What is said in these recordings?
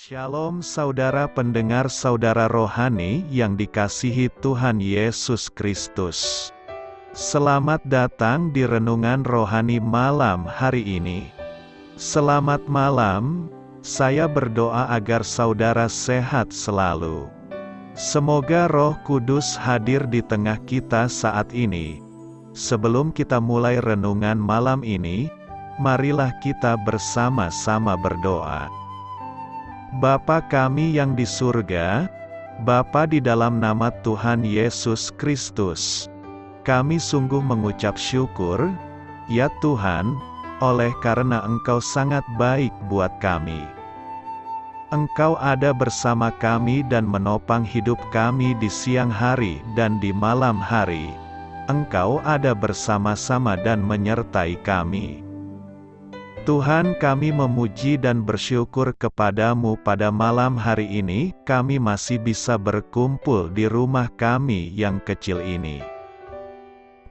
Shalom saudara pendengar saudara rohani yang dikasihi Tuhan Yesus Kristus. Selamat datang di Renungan Rohani malam hari ini. Selamat malam, saya berdoa agar saudara sehat selalu. Semoga Roh Kudus hadir di tengah kita saat ini. Sebelum kita mulai renungan malam ini, marilah kita bersama-sama berdoa. Bapa kami yang di surga, Bapa di dalam nama Tuhan Yesus Kristus, kami sungguh mengucap syukur, ya Tuhan, oleh karena Engkau sangat baik buat kami. Engkau ada bersama kami dan menopang hidup kami di siang hari dan di malam hari. Engkau ada bersama-sama dan menyertai kami. Tuhan, kami memuji dan bersyukur kepadamu pada malam hari ini, kami masih bisa berkumpul di rumah kami yang kecil ini.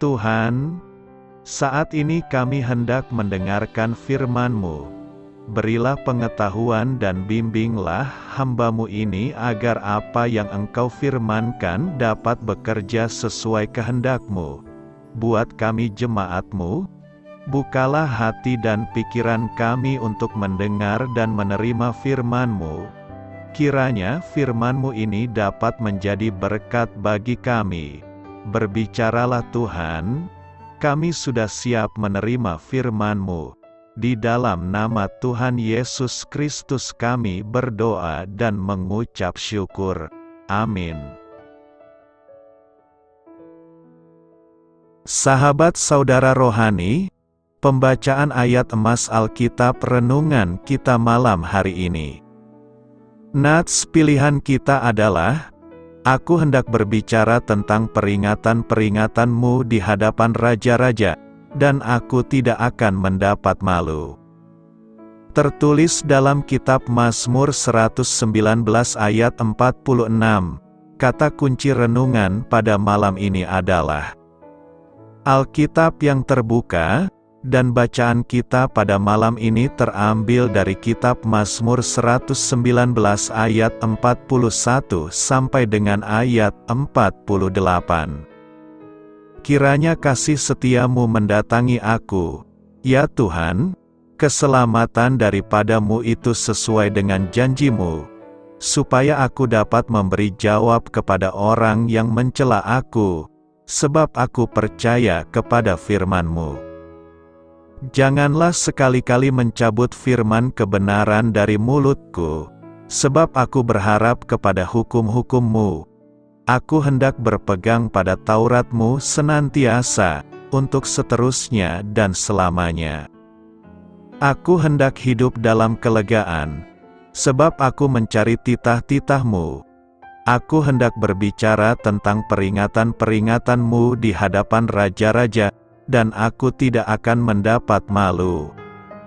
Tuhan, saat ini kami hendak mendengarkan firman-Mu. Berilah pengetahuan dan bimbinglah hamba-Mu ini agar apa yang Engkau firmankan dapat bekerja sesuai kehendak-Mu. Buat kami jemaat-Mu, bukalah hati dan pikiran kami untuk mendengar dan menerima firman-Mu. Kiranya firman-Mu ini dapat menjadi berkat bagi kami. Berbicaralah Tuhan, kami sudah siap menerima firman-Mu. Di dalam nama Tuhan Yesus Kristus kami berdoa dan mengucap syukur. Amin. Sahabat saudara rohani, pembacaan ayat emas Alkitab renungan kita malam hari ini. Nats pilihan kita adalah, aku hendak berbicara tentang peringatan-peringatanmu di hadapan raja-raja, dan aku tidak akan mendapat malu. Tertulis dalam kitab Mazmur 119 ayat 46, kata kunci renungan pada malam ini adalah Alkitab yang terbuka. Dan bacaan kita pada malam ini terambil dari kitab Mazmur 119 ayat 41 sampai dengan ayat 48. Kiranya kasih setiamu mendatangi aku, ya Tuhan, keselamatan daripadamu itu sesuai dengan janjimu, supaya aku dapat memberi jawab kepada orang yang mencela aku, sebab aku percaya kepada firman-Mu. Janganlah sekali-kali mencabut firman kebenaran dari mulutku, sebab aku berharap kepada hukum-hukum-Mu. Aku hendak berpegang pada Taurat-Mu senantiasa, untuk seterusnya dan selamanya. Aku hendak hidup dalam kelegaan, sebab aku mencari titah-titah-Mu. Aku hendak berbicara tentang peringatan-peringatan-Mu di hadapan raja-raja, dan aku tidak akan mendapat malu.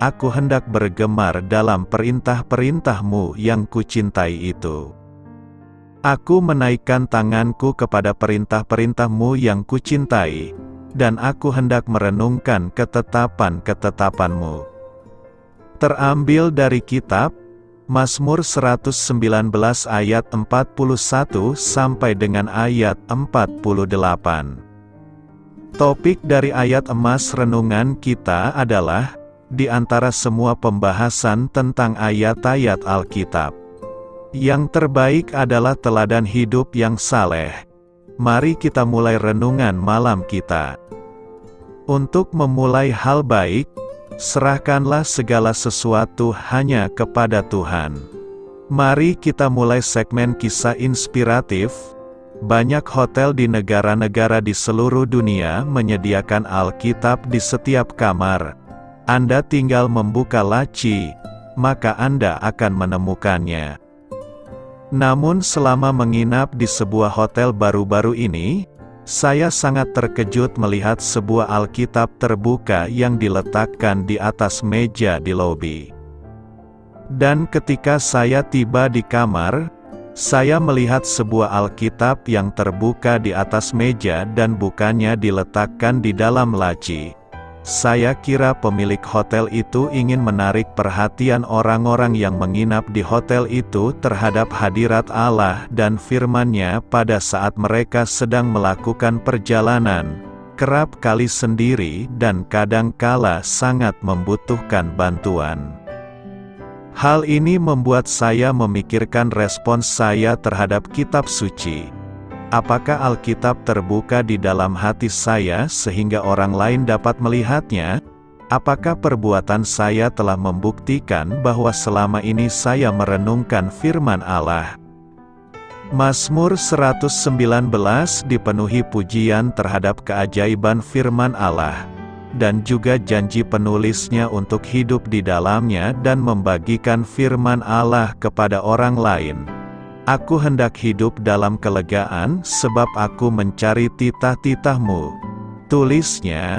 Aku hendak bergemar dalam perintah-perintah-Mu yang kucintai itu. Aku menaikkan tanganku kepada perintah-perintah-Mu yang kucintai, dan aku hendak merenungkan ketetapan-ketetapan-Mu. Terambil dari kitab Mazmur 119 ayat 41 sampai dengan ayat 48. Topik dari ayat emas renungan kita adalah, di antara semua pembahasan tentang ayat-ayat Alkitab, yang terbaik adalah teladan hidup yang saleh. Mari kita mulai renungan malam kita. Untuk memulai hal baik, serahkanlah segala sesuatu hanya kepada Tuhan. Mari kita mulai segmen kisah inspiratif. Banyak hotel di negara-negara di seluruh dunia menyediakan Alkitab di setiap kamar. Anda tinggal membuka laci, maka Anda akan menemukannya. Namun selama menginap di sebuah hotel baru-baru ini, saya sangat terkejut melihat sebuah Alkitab terbuka yang diletakkan di atas meja di lobi. Dan ketika saya tiba di kamar, saya melihat sebuah Alkitab yang terbuka di atas meja dan bukannya diletakkan di dalam laci. Saya kira pemilik hotel itu ingin menarik perhatian orang-orang yang menginap di hotel itu terhadap hadirat Allah dan firman-Nya pada saat mereka sedang melakukan perjalanan, kerap kali sendiri dan kadang-kala sangat membutuhkan bantuan. Hal ini membuat saya memikirkan respons saya terhadap kitab suci. Apakah Alkitab terbuka di dalam hati saya sehingga orang lain dapat melihatnya? Apakah perbuatan saya telah membuktikan bahwa selama ini saya merenungkan firman Allah? Mazmur 119 dipenuhi pujian terhadap keajaiban firman Allah, dan juga janji penulisnya untuk hidup di dalamnya dan membagikan firman Allah kepada orang lain. Aku hendak hidup dalam kelegaan sebab aku mencari titah-titah-Mu. Tulisnya,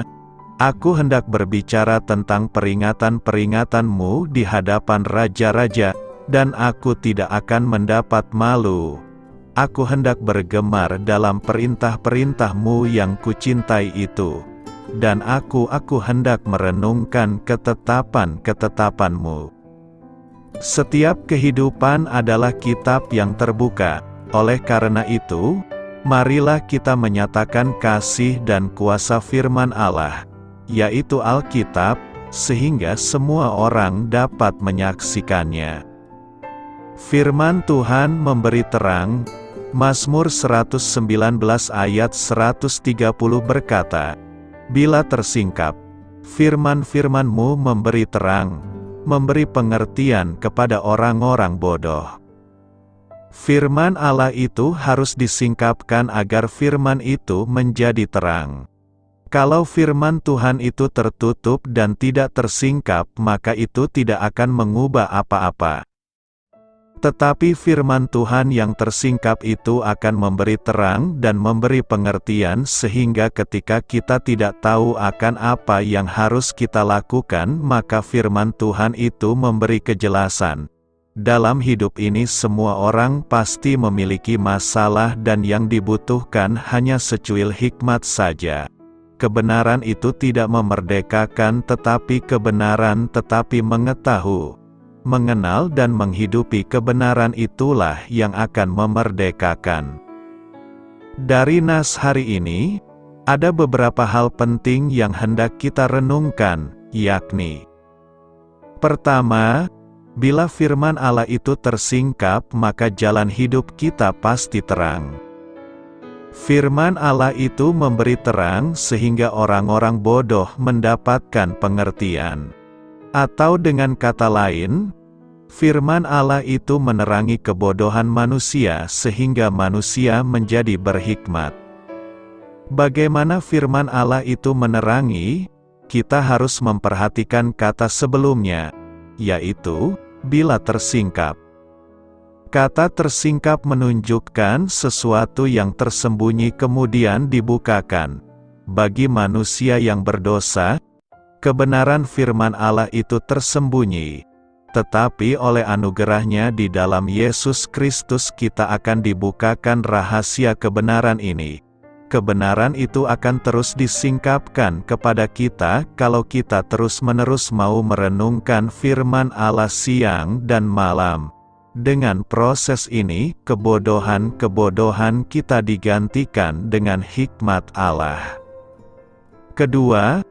aku hendak berbicara tentang peringatan-peringatan-Mu di hadapan raja-raja, dan aku tidak akan mendapat malu. Aku hendak bergemar dalam perintah-perintah-Mu yang kucintai itu, dan aku hendak merenungkan ketetapan-ketetapan-Mu. Setiap kehidupan adalah kitab yang terbuka. Oleh karena itu, marilah kita menyatakan kasih dan kuasa firman Allah, yaitu Alkitab, sehingga semua orang dapat menyaksikannya. Firman Tuhan memberi terang. Mazmur 119 ayat 130 berkata, "Bila tersingkap, firman-firman-Mu memberi terang, memberi pengertian kepada orang-orang bodoh." Firman Allah itu harus disingkapkan agar firman itu menjadi terang. Kalau firman Tuhan itu tertutup dan tidak tersingkap, maka itu tidak akan mengubah apa-apa. Tetapi firman Tuhan yang tersingkap itu akan memberi terang dan memberi pengertian sehingga ketika kita tidak tahu akan apa yang harus kita lakukan, maka firman Tuhan itu memberi kejelasan. Dalam hidup ini semua orang pasti memiliki masalah dan yang dibutuhkan hanya secuil hikmat saja. Kebenaran itu tidak memerdekakan tetapi mengetahui. Mengenal dan menghidupi kebenaran itulah yang akan memerdekakan. Dari nas hari ini, ada beberapa hal penting yang hendak kita renungkan, yakni: pertama, bila firman Allah itu tersingkap, maka jalan hidup kita pasti terang. Firman Allah itu memberi terang sehingga orang-orang bodoh mendapatkan pengertian. Atau dengan kata lain, firman Allah itu menerangi kebodohan manusia sehingga manusia menjadi berhikmat. Bagaimana firman Allah itu menerangi? Kita harus memperhatikan kata sebelumnya, yaitu, bila tersingkap. Kata tersingkap menunjukkan sesuatu yang tersembunyi kemudian dibukakan. Bagi manusia yang berdosa, kebenaran firman Allah itu tersembunyi, tetapi oleh anugerahnya di dalam Yesus Kristus kita akan dibukakan rahasia kebenaran ini. Kebenaran itu akan terus disingkapkan kepada kita kalau kita terus-menerus mau merenungkan firman Allah siang dan malam. Dengan proses ini, kebodohan-kebodohan kita digantikan dengan hikmat Allah. Kedua,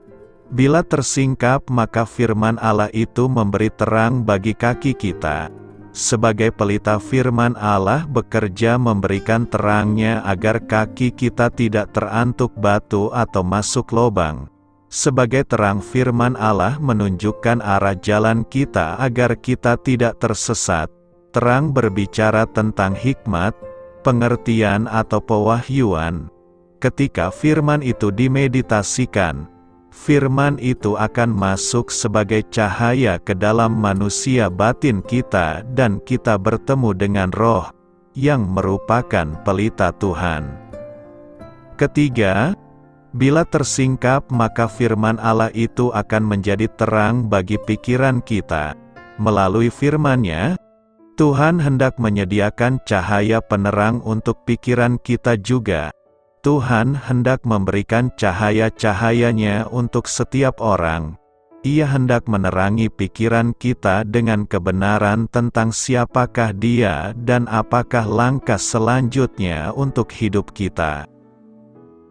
bila tersingkap maka firman Allah itu memberi terang bagi kaki kita. Sebagai pelita firman Allah bekerja memberikan terangnya agar kaki kita tidak terantuk batu atau masuk lubang. Sebagai terang firman Allah menunjukkan arah jalan kita agar kita tidak tersesat. Terang berbicara tentang hikmat, pengertian atau pewahyuan. Ketika firman itu dimeditasikan, firman itu akan masuk sebagai cahaya ke dalam manusia batin kita dan kita bertemu dengan Roh, yang merupakan pelita Tuhan. Ketiga, bila tersingkap maka firman Allah itu akan menjadi terang bagi pikiran kita. Melalui firman-Nya, Tuhan hendak menyediakan cahaya penerang untuk pikiran kita juga. Tuhan hendak memberikan cahaya-cahayanya untuk setiap orang. Ia hendak menerangi pikiran kita dengan kebenaran tentang siapakah Dia dan apakah langkah selanjutnya untuk hidup kita.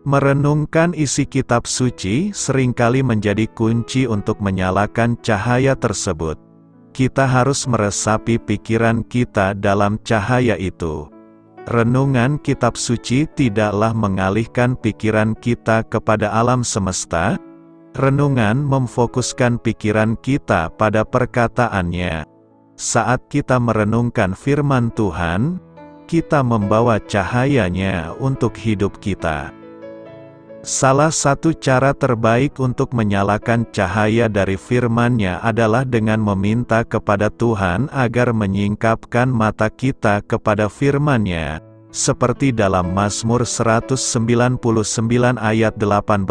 Merenungkan isi kitab suci seringkali menjadi kunci untuk menyalakan cahaya tersebut. Kita harus meresapi pikiran kita dalam cahaya itu. Renungan kitab suci tidaklah mengalihkan pikiran kita kepada alam semesta. Renungan memfokuskan pikiran kita pada perkataannya. Saat kita merenungkan firman Tuhan, kita membawa cahayanya untuk hidup kita. Salah satu cara terbaik untuk menyalakan cahaya dari firman-Nya adalah dengan meminta kepada Tuhan agar menyingkapkan mata kita kepada firman-Nya, seperti dalam Mazmur 199 ayat 18.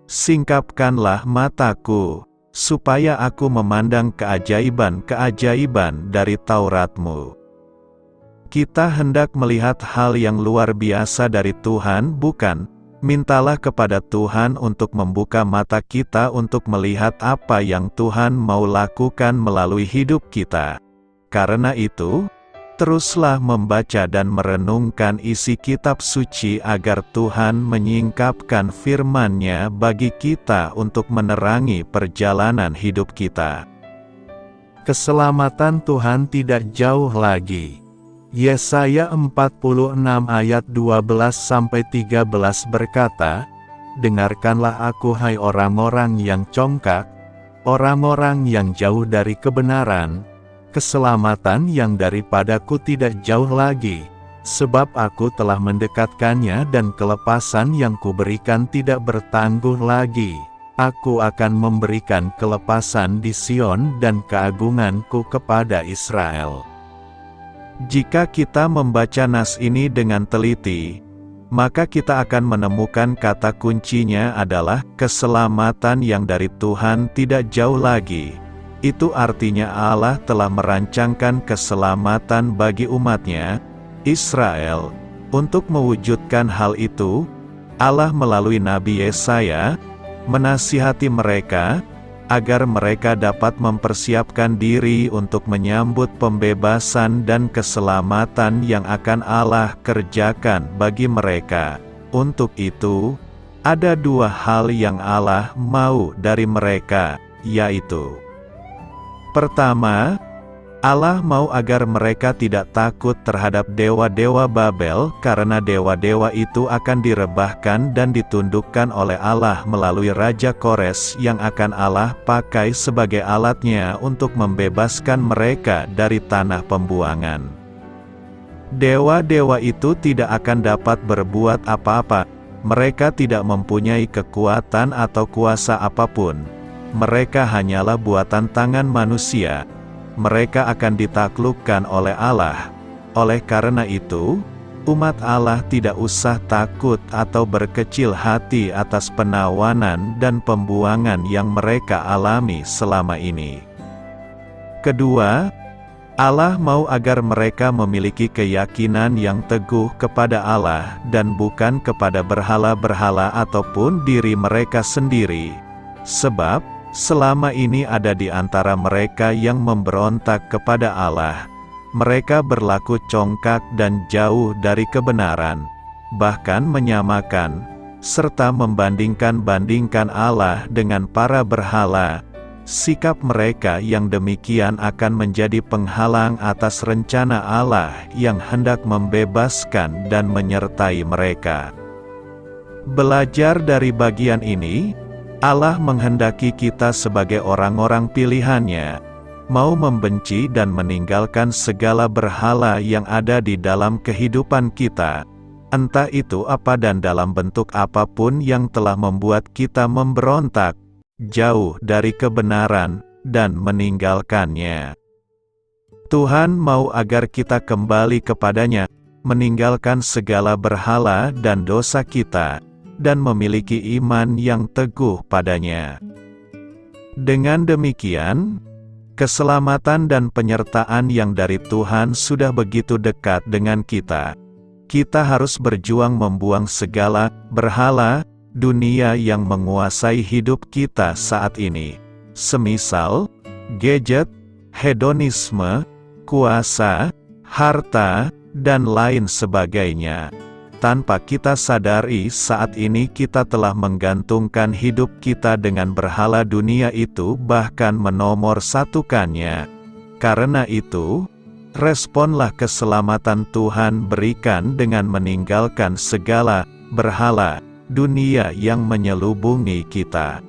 Singkapkanlah mataku, supaya aku memandang keajaiban-keajaiban dari Taurat-Mu. Kita hendak melihat hal yang luar biasa dari Tuhan, bukan? Mintalah kepada Tuhan untuk membuka mata kita untuk melihat apa yang Tuhan mau lakukan melalui hidup kita. Karena itu, teruslah membaca dan merenungkan isi kitab suci agar Tuhan menyingkapkan firman-Nya bagi kita untuk menerangi perjalanan hidup kita. Keselamatan Tuhan tidak jauh lagi. Yesaya 46 ayat 12-13 berkata, "Dengarkanlah aku hai orang-orang yang congkak, orang-orang yang jauh dari kebenaran, keselamatan yang daripadaku tidak jauh lagi, sebab aku telah mendekatkannya dan kelepasan yang kuberikan tidak bertangguh lagi. Aku akan memberikan kelepasan di Sion dan keagunganku kepada Israel." Jika kita membaca nas ini dengan teliti, maka kita akan menemukan kata kuncinya adalah keselamatan yang dari Tuhan tidak jauh lagi. Itu artinya Allah telah merancangkan keselamatan bagi umat-Nya, Israel. Untuk mewujudkan hal itu, Allah melalui Nabi Yesaya, menasihati mereka, agar mereka dapat mempersiapkan diri untuk menyambut pembebasan dan keselamatan yang akan Allah kerjakan bagi mereka. Untuk itu, ada dua hal yang Allah mau dari mereka, yaitu: pertama, Allah mau agar mereka tidak takut terhadap dewa-dewa Babel, karena dewa-dewa itu akan direbahkan dan ditundukkan oleh Allah melalui Raja Kores yang akan Allah pakai sebagai alatnya untuk membebaskan mereka dari tanah pembuangan. Dewa-dewa itu tidak akan dapat berbuat apa-apa. Mereka tidak mempunyai kekuatan atau kuasa apapun. Mereka hanyalah buatan tangan manusia. Mereka akan ditaklukkan oleh Allah. Oleh karena itu, umat Allah tidak usah takut atau berkecil hati atas penawanan dan pembuangan yang mereka alami selama ini. Kedua, Allah mau agar mereka memiliki keyakinan yang teguh kepada Allah dan bukan kepada berhala-berhala ataupun diri mereka sendiri. Sebab, selama ini ada di antara mereka yang memberontak kepada Allah. Mereka berlaku congkak dan jauh dari kebenaran, bahkan menyamakan, serta membandingkan-bandingkan Allah dengan para berhala. Sikap mereka yang demikian akan menjadi penghalang atas rencana Allah yang hendak membebaskan dan menyertai mereka. Belajar dari bagian ini, Allah menghendaki kita sebagai orang-orang pilihan-Nya, mau membenci dan meninggalkan segala berhala yang ada di dalam kehidupan kita, entah itu apa dan dalam bentuk apapun yang telah membuat kita memberontak, jauh dari kebenaran, dan meninggalkannya. Tuhan mau agar kita kembali kepada-Nya, meninggalkan segala berhala dan dosa kita, dan memiliki iman yang teguh padanya. Dengan demikian, keselamatan dan penyertaan yang dari Tuhan sudah begitu dekat dengan kita. Kita harus berjuang membuang segala berhala dunia yang menguasai hidup kita saat ini. Semisal gadget, hedonisme, kuasa, harta, dan lain sebagainya. Tanpa kita sadari, saat ini kita telah menggantungkan hidup kita dengan berhala dunia itu, bahkan menomorsatukannya. Karena itu, responlah keselamatan Tuhan berikan dengan meninggalkan segala berhala dunia yang menyelubungi kita.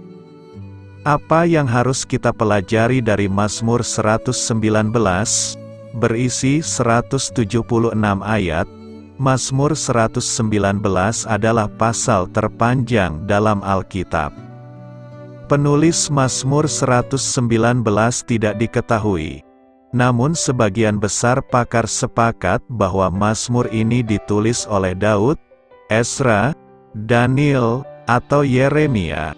Apa yang harus kita pelajari dari Mazmur 119? Berisi 176 ayat. Mazmur 119 adalah pasal terpanjang dalam Alkitab. Penulis Mazmur 119 tidak diketahui. Namun sebagian besar pakar sepakat bahwa Mazmur ini ditulis oleh Daud, Ezra, Daniel, atau Yeremia.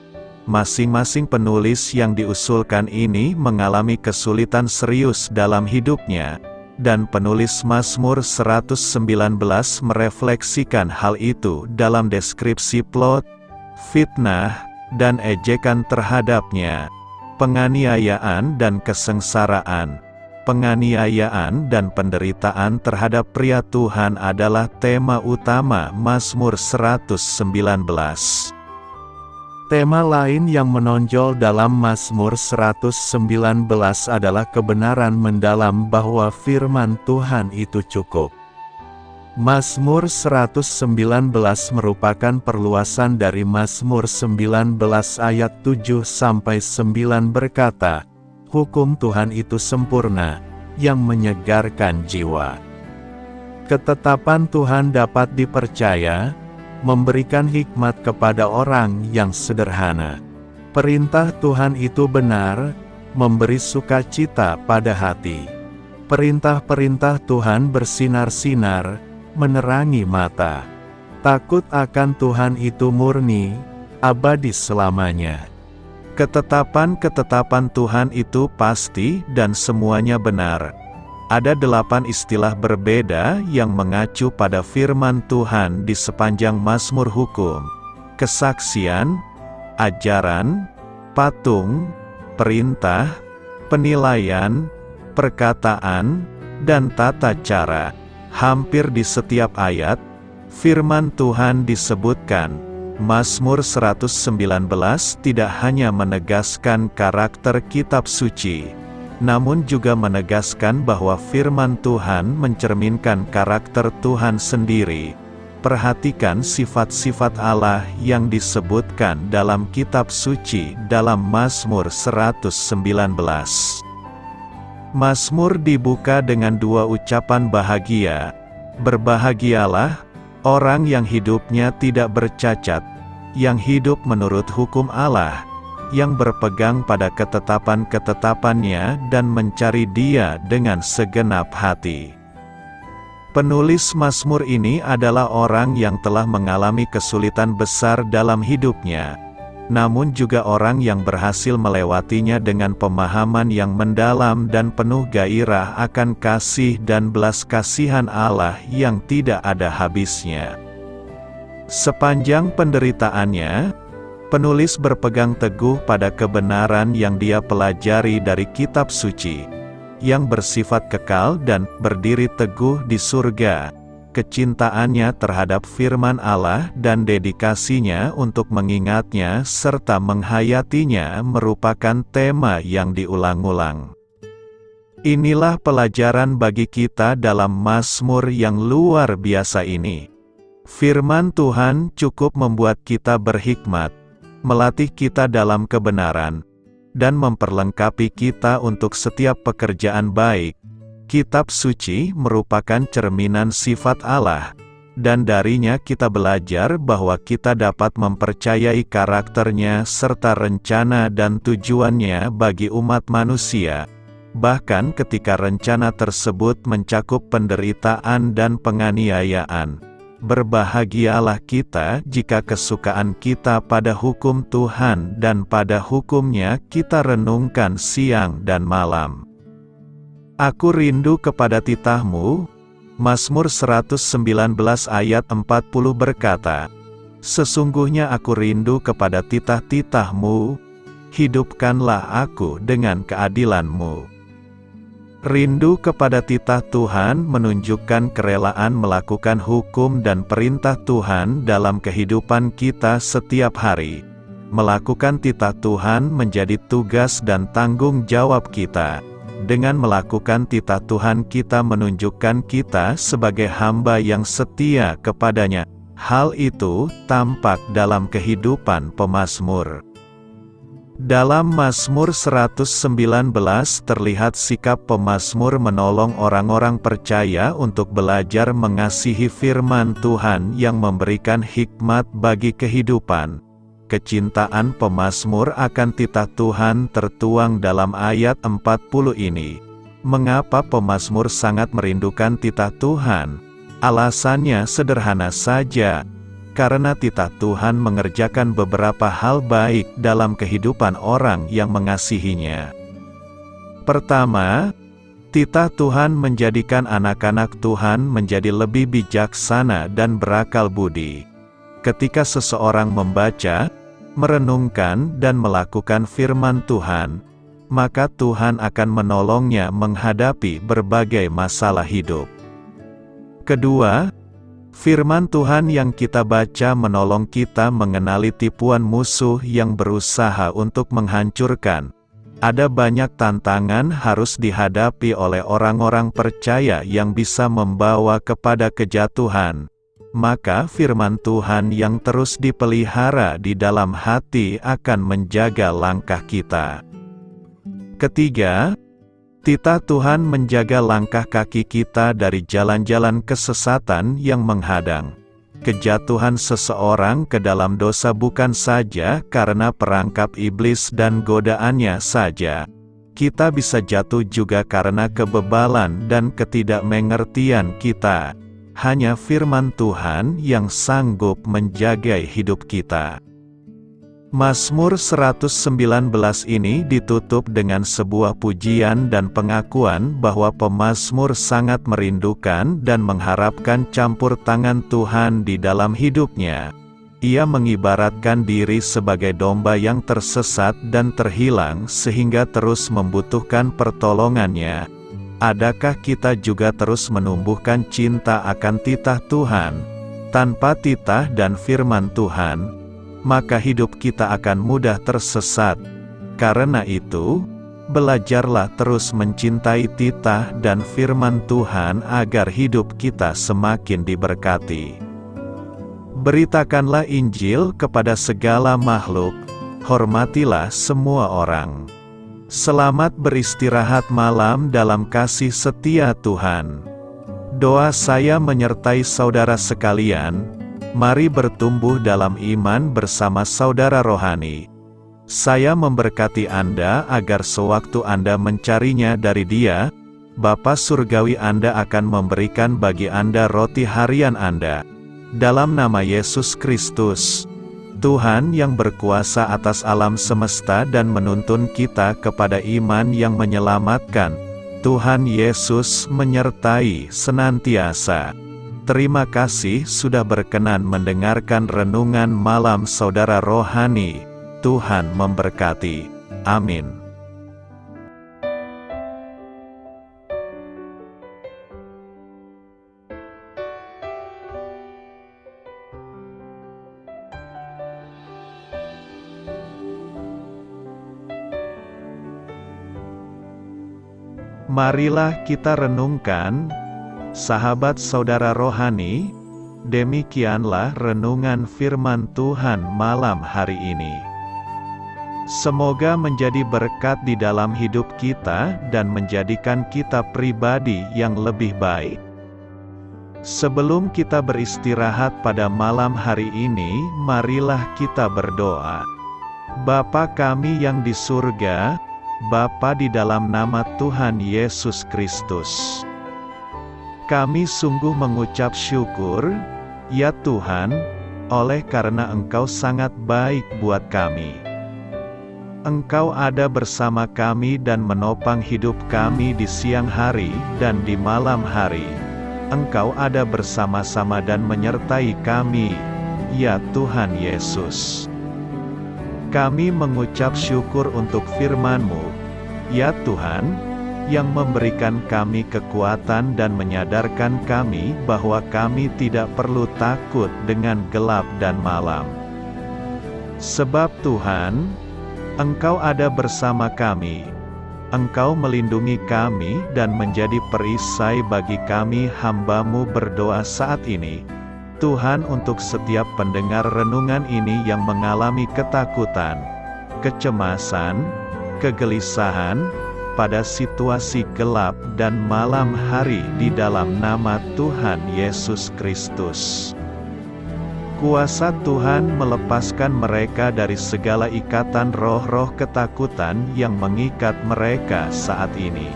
Masing-masing penulis yang diusulkan ini mengalami kesulitan serius dalam hidupnya, dan penulis Mazmur 119 merefleksikan hal itu dalam deskripsi plot, fitnah, dan ejekan terhadapnya, penganiayaan dan kesengsaraan. Penganiayaan dan penderitaan terhadap pria Tuhan adalah tema utama Mazmur 119. Tema lain yang menonjol dalam Mazmur 119 adalah kebenaran mendalam bahwa firman Tuhan itu cukup. Mazmur 119 merupakan perluasan dari Mazmur 19 ayat 7-9 berkata, "Hukum Tuhan itu sempurna, yang menyegarkan jiwa." Ketetapan Tuhan dapat dipercaya, memberikan hikmat kepada orang yang sederhana. Perintah Tuhan itu benar, memberi sukacita pada hati. Perintah-perintah Tuhan bersinar-sinar, menerangi mata. Takut akan Tuhan itu murni, abadi selamanya. Ketetapan-ketetapan Tuhan itu pasti dan semuanya benar. Ada 8 istilah berbeda yang mengacu pada firman Tuhan di sepanjang Mazmur hukum, kesaksian, ajaran, patung, perintah, penilaian, perkataan, dan tata cara. Hampir di setiap ayat, firman Tuhan disebutkan. Mazmur 119 tidak hanya menegaskan karakter kitab suci, namun juga menegaskan bahwa firman Tuhan mencerminkan karakter Tuhan sendiri. Perhatikan sifat-sifat Allah yang disebutkan dalam kitab suci dalam Mazmur 119. Mazmur dibuka dengan 2 ucapan bahagia. Berbahagialah orang yang hidupnya tidak bercacat, yang hidup menurut hukum Allah, yang berpegang pada ketetapan-ketetapannya dan mencari Dia dengan segenap hati. Penulis Mazmur ini adalah orang yang telah mengalami kesulitan besar dalam hidupnya, namun juga orang yang berhasil melewatinya dengan pemahaman yang mendalam dan penuh gairah akan kasih dan belas kasihan Allah yang tidak ada habisnya. Sepanjang penderitaannya, penulis berpegang teguh pada kebenaran yang dia pelajari dari kitab suci, yang bersifat kekal dan berdiri teguh di surga. Kecintaannya terhadap firman Allah dan dedikasinya untuk mengingatnya serta menghayatinya merupakan tema yang diulang-ulang. Inilah pelajaran bagi kita dalam Mazmur yang luar biasa ini. Firman Tuhan cukup membuat kita berhikmat, melatih kita dalam kebenaran, dan memperlengkapi kita untuk setiap pekerjaan baik. Kitab suci merupakan cerminan sifat Allah, dan darinya kita belajar bahwa kita dapat mempercayai karakternya serta rencana dan tujuannya bagi umat manusia, bahkan ketika rencana tersebut mencakup penderitaan dan penganiayaan. Berbahagialah kita jika kesukaan kita pada hukum Tuhan dan pada hukum-Nya kita renungkan siang dan malam. Aku rindu kepada titah-Mu, Mazmur 119 ayat 40 berkata, "Sesungguhnya aku rindu kepada titah-titah-Mu, hidupkanlah aku dengan keadilan-Mu." Rindu kepada titah Tuhan menunjukkan kerelaan melakukan hukum dan perintah Tuhan dalam kehidupan kita setiap hari. Melakukan titah Tuhan menjadi tugas dan tanggung jawab kita. Dengan melakukan titah Tuhan kita menunjukkan kita sebagai hamba yang setia kepadanya. Hal itu tampak dalam kehidupan pemazmur. Dalam Mazmur 119 terlihat sikap pemazmur menolong orang-orang percaya untuk belajar mengasihi firman Tuhan yang memberikan hikmat bagi kehidupan. Kecintaan pemazmur akan titah Tuhan tertuang dalam ayat 40 ini. Mengapa pemazmur sangat merindukan titah Tuhan? Alasannya sederhana saja. Karena titah Tuhan mengerjakan beberapa hal baik dalam kehidupan orang yang mengasihinya. Pertama, titah Tuhan menjadikan anak-anak Tuhan menjadi lebih bijaksana dan berakal budi. Ketika seseorang membaca, merenungkan dan melakukan firman Tuhan, maka Tuhan akan menolongnya menghadapi berbagai masalah hidup. Kedua, firman Tuhan yang kita baca menolong kita mengenali tipuan musuh yang berusaha untuk menghancurkan. Ada banyak tantangan harus dihadapi oleh orang-orang percaya yang bisa membawa kepada kejatuhan. Maka firman Tuhan yang terus dipelihara di dalam hati akan menjaga langkah kita. Ketiga, titah Tuhan menjaga langkah kaki kita dari jalan-jalan kesesatan yang menghadang. Kejatuhan seseorang ke dalam dosa bukan saja karena perangkap iblis dan godaannya saja. Kita bisa jatuh juga karena kebebalan dan ketidakmengertian kita. Hanya firman Tuhan yang sanggup menjaga hidup kita. Mazmur 119 ini ditutup dengan sebuah pujian dan pengakuan bahwa pemazmur sangat merindukan dan mengharapkan campur tangan Tuhan di dalam hidupnya. Ia mengibaratkan diri sebagai domba yang tersesat dan terhilang sehingga terus membutuhkan pertolongannya. Adakah kita juga terus menumbuhkan cinta akan titah Tuhan? Tanpa titah dan firman Tuhan, maka hidup kita akan mudah tersesat. Karena itu, belajarlah terus mencintai titah dan firman Tuhan agar hidup kita semakin diberkati. Beritakanlah Injil kepada segala makhluk, hormatilah semua orang. Selamat beristirahat malam dalam kasih setia Tuhan. Doa saya menyertai saudara sekalian. Mari bertumbuh dalam iman bersama saudara rohani. Saya memberkati Anda agar sewaktu Anda mencarinya dari Dia, Bapa Surgawi Anda akan memberikan bagi Anda roti harian Anda. Dalam nama Yesus Kristus, Tuhan yang berkuasa atas alam semesta dan menuntun kita kepada iman yang menyelamatkan, Tuhan Yesus menyertai senantiasa. Terima kasih sudah berkenan mendengarkan renungan malam saudara rohani. Tuhan memberkati. Amin. Marilah kita renungkan, sahabat saudara rohani, demikianlah renungan firman Tuhan malam hari ini. Semoga menjadi berkat di dalam hidup kita dan menjadikan kita pribadi yang lebih baik. Sebelum kita beristirahat pada malam hari ini, marilah kita berdoa. Bapa kami yang di surga, Bapa di dalam nama Tuhan Yesus Kristus, kami sungguh mengucap syukur, ya Tuhan, oleh karena Engkau sangat baik buat kami. Engkau ada bersama kami dan menopang hidup kami di siang hari dan di malam hari. Engkau ada bersama-sama dan menyertai kami, ya Tuhan Yesus. Kami mengucap syukur untuk firman-Mu, ya Tuhan, yang memberikan kami kekuatan dan menyadarkan kami bahwa kami tidak perlu takut dengan gelap dan malam. Sebab Tuhan, Engkau ada bersama kami. Engkau melindungi kami dan menjadi perisai bagi kami hamba-Mu berdoa saat ini. Tuhan, untuk setiap pendengar renungan ini yang mengalami ketakutan, kecemasan, kegelisahan, pada situasi gelap dan malam hari di dalam nama Tuhan Yesus Kristus. Kuasa Tuhan melepaskan mereka dari segala ikatan roh-roh ketakutan yang mengikat mereka saat ini.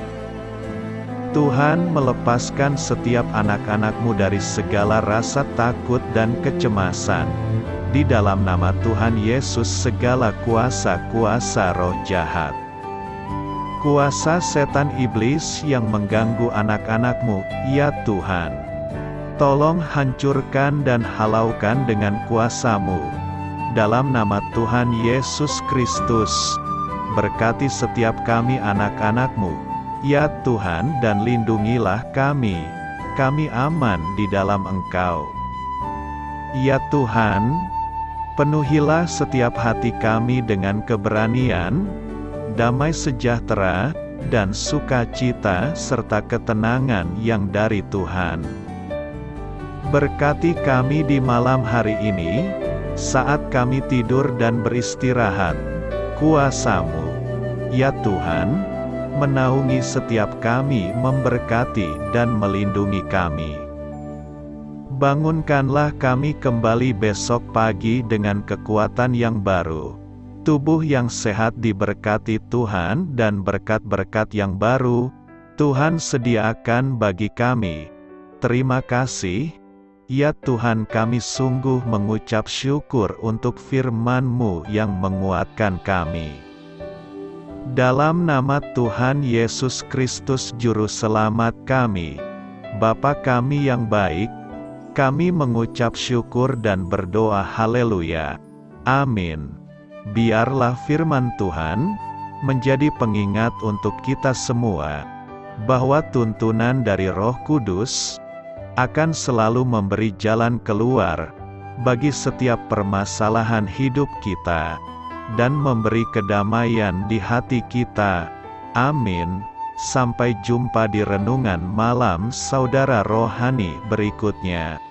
Tuhan melepaskan setiap anak-anak-Mu dari segala rasa takut dan kecemasan. Di dalam nama Tuhan Yesus segala kuasa-kuasa roh jahat, kuasa setan iblis yang mengganggu anak-anak-Mu, ya Tuhan, tolong hancurkan dan halaukan dengan kuasa-Mu. Dalam nama Tuhan Yesus Kristus, berkati setiap kami anak-anak-Mu, ya Tuhan, dan lindungilah kami. Kami aman di dalam Engkau. Ya Tuhan, penuhilah setiap hati kami dengan keberanian, damai sejahtera, dan sukacita serta ketenangan yang dari Tuhan. Berkati kami di malam hari ini, saat kami tidur dan beristirahat. Kuasa-Mu, ya Tuhan, menaungi setiap kami, memberkati dan melindungi kami. Bangunkanlah kami kembali besok pagi dengan kekuatan yang baru. Tubuh yang sehat diberkati Tuhan dan berkat-berkat yang baru, Tuhan sediakan bagi kami. Terima kasih, ya Tuhan, kami sungguh mengucap syukur untuk firman-Mu yang menguatkan kami. Dalam nama Tuhan Yesus Kristus Juru Selamat kami, Bapa kami yang baik, kami mengucap syukur dan berdoa haleluya. Amin. Biarlah firman Tuhan menjadi pengingat untuk kita semua, bahwa tuntunan dari Roh Kudus akan selalu memberi jalan keluar bagi setiap permasalahan hidup kita, dan memberi kedamaian di hati kita. Amin. Sampai jumpa di renungan malam saudara rohani berikutnya.